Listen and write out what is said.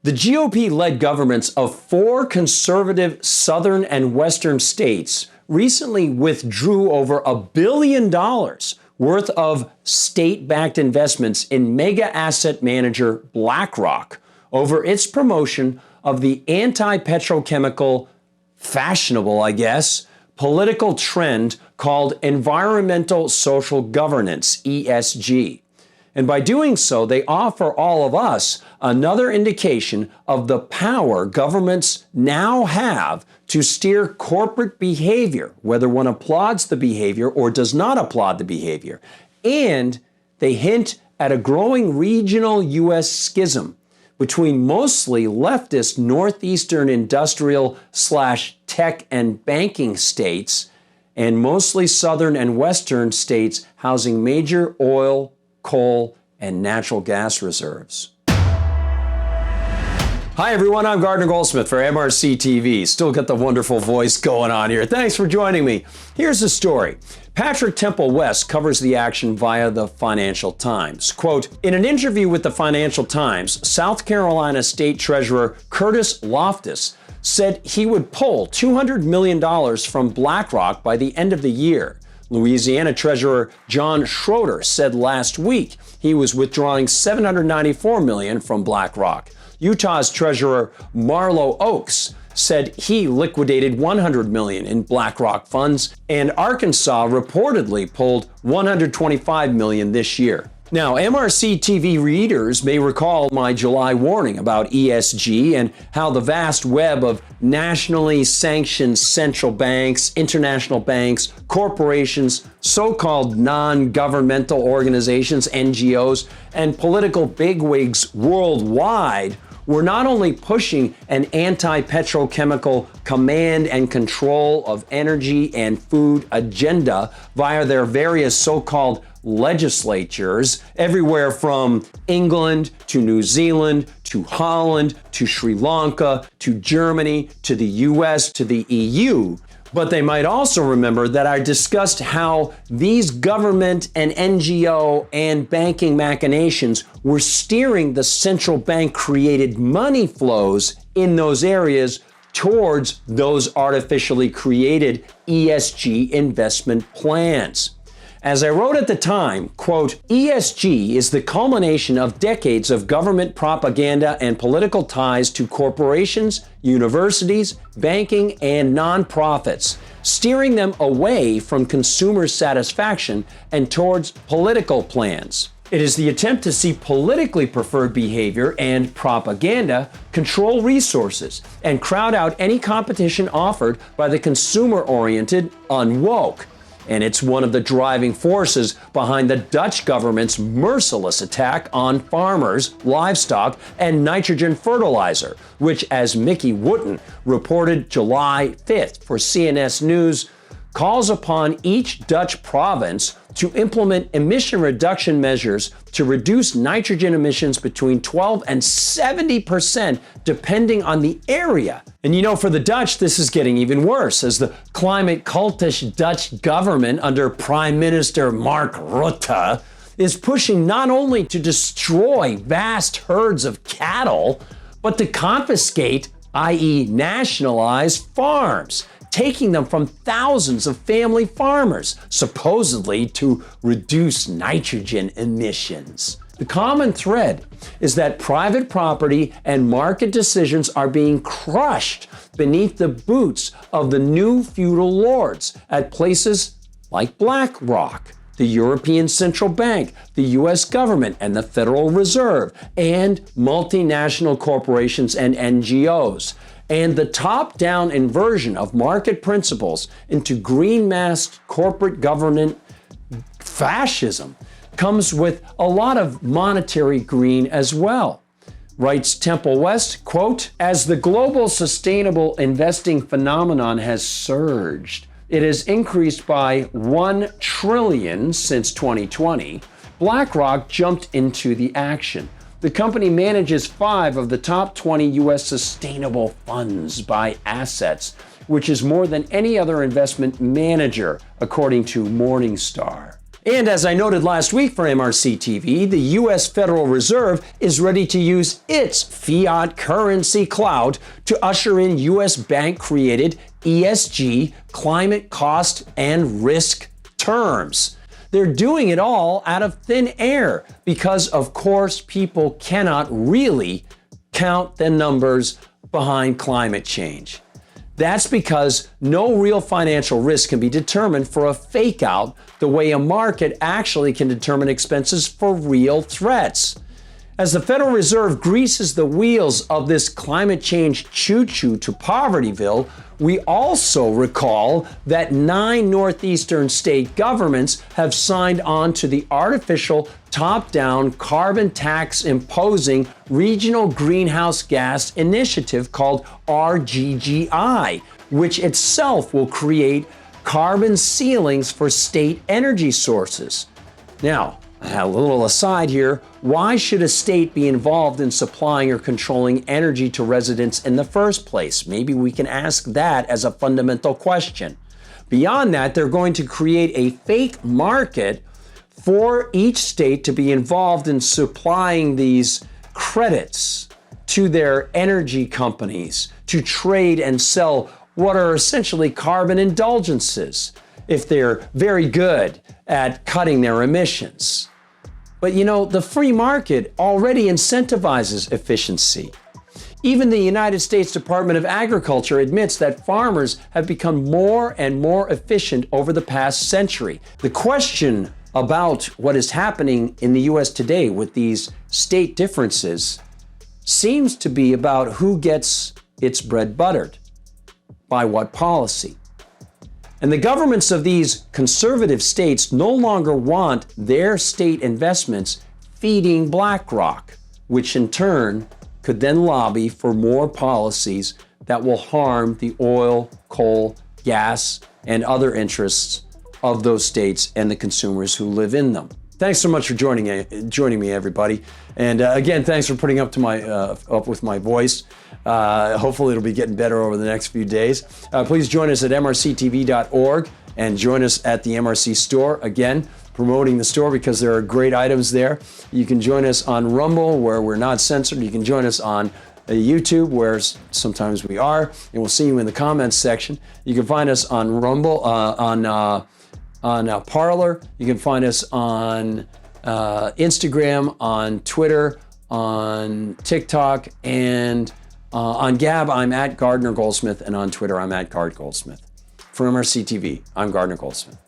The GOP-led governments of 4 conservative southern and western states recently withdrew over $1 billion worth of state-backed investments in mega asset manager BlackRock over its promotion of the anti-petrochemical, fashionable, I guess, political trend called environmental social governance, ESG. And by doing so, they offer all of us another indication of the power governments now have to steer corporate behavior, whether one applauds the behavior or does not applaud the behavior. And they hint at a growing regional U.S. schism between mostly leftist northeastern industrial/tech and banking states and mostly southern and western states housing major oil, coal, and natural gas reserves. Hi everyone, I'm Gardner Goldsmith for MRC-TV. Still got the wonderful voice going on here. Thanks for joining me. Here's the story. Patrick Temple West covers the action via the Financial Times. Quote, in an interview with the Financial Times, South Carolina State Treasurer Curtis Loftus said he would pull $200 million from BlackRock by the end of the year. Louisiana Treasurer John Schroeder said last week he was withdrawing $794 million from BlackRock. Utah's Treasurer Marlo Oaks said he liquidated $100 million in BlackRock funds, and Arkansas reportedly pulled $125 million this year. Now, MRC-TV readers may recall my July warning about ESG and how the vast web of nationally sanctioned central banks, international banks, corporations, so-called non-governmental organizations, NGOs, and political bigwigs worldwide were not only pushing an anti-petrochemical command and control of energy and food agenda via their various so-called legislatures, everywhere from England to New Zealand to Holland to Sri Lanka to Germany to the US to the EU. But they might also remember that I discussed how these government and NGO and banking machinations were steering the central bank created money flows in those areas towards those artificially created ESG investment plans. As I wrote at the time, quote, ESG is the culmination of decades of government propaganda and political ties to corporations, universities, banking, and nonprofits, steering them away from consumer satisfaction and towards political plans. It is the attempt to see politically preferred behavior and propaganda control resources and crowd out any competition offered by the consumer-oriented unwoke. And it's one of the driving forces behind the Dutch government's merciless attack on farmers, livestock, and nitrogen fertilizer, which, as Mickey Wooten reported July 5th for CNS News, calls upon each Dutch province to implement emission reduction measures to reduce nitrogen emissions between 12 and 70% depending on the area. And you know, for the Dutch, this is getting even worse as the climate cultish Dutch government under Prime Minister Mark Rutte is pushing not only to destroy vast herds of cattle, but to confiscate, i.e. nationalize, farms, taking them from thousands of family farmers, supposedly to reduce nitrogen emissions. The common thread is that private property and market decisions are being crushed beneath the boots of the new feudal lords at places like BlackRock, the European Central Bank, the US government, and the Federal Reserve, and multinational corporations and NGOs. And the top-down inversion of market principles into green-masked corporate government fascism comes with a lot of monetary green as well. Writes Temple West, quote, as the global sustainable investing phenomenon has surged, it has increased by $1 trillion since 2020. BlackRock jumped into the action. The company manages 5 of the top 20 U.S. sustainable funds by assets, which is more than any other investment manager, according to Morningstar. And as I noted last week for MRC-TV, the U.S. Federal Reserve is ready to use its fiat currency clout to usher in U.S. bank-created ESG, climate cost and risk terms. They're doing it all out of thin air because, of course, people cannot really count the numbers behind climate change. That's because no real financial risk can be determined for a fake out the way a market actually can determine expenses for real threats. As the Federal Reserve greases the wheels of this climate change choo-choo to Povertyville, we also recall that 9 northeastern state governments have signed on to the artificial top-down carbon tax imposing regional greenhouse gas initiative called RGGI, which itself will create carbon ceilings for state energy sources. Now, a little aside here, why should a state be involved in supplying or controlling energy to residents in the first place? Maybe we can ask that as a fundamental question. Beyond that, they're going to create a fake market for each state to be involved in supplying these credits to their energy companies to trade and sell what are essentially carbon indulgences if they're very good at cutting their emissions. But you know, the free market already incentivizes efficiency. Even the United States Department of Agriculture admits that farmers have become more and more efficient over the past century. The question about what is happening in the US today with these state differences seems to be about who gets its bread buttered, by what policy. And the governments of these conservative states no longer want their state investments feeding BlackRock, which in turn could then lobby for more policies that will harm the oil, coal, gas, and other interests of those states and the consumers who live in them. Thanks so much for joining me, everybody. And again, thanks for putting up with my voice. Hopefully it'll be getting better over the next few days. Please join us at MRCTV.org and join us at the MRC Store. Again, promoting the store because there are great items there. You can join us on Rumble, where we're not censored. You can join us on YouTube, where sometimes we are, and we'll see you in the comments section. You can find us on Rumble, on Parler. You can find us on Instagram, on Twitter, on TikTok, and on Gab, I'm at Gardner Goldsmith, and on Twitter, I'm at Gard Goldsmith. For MRC TV, I'm Gardner Goldsmith.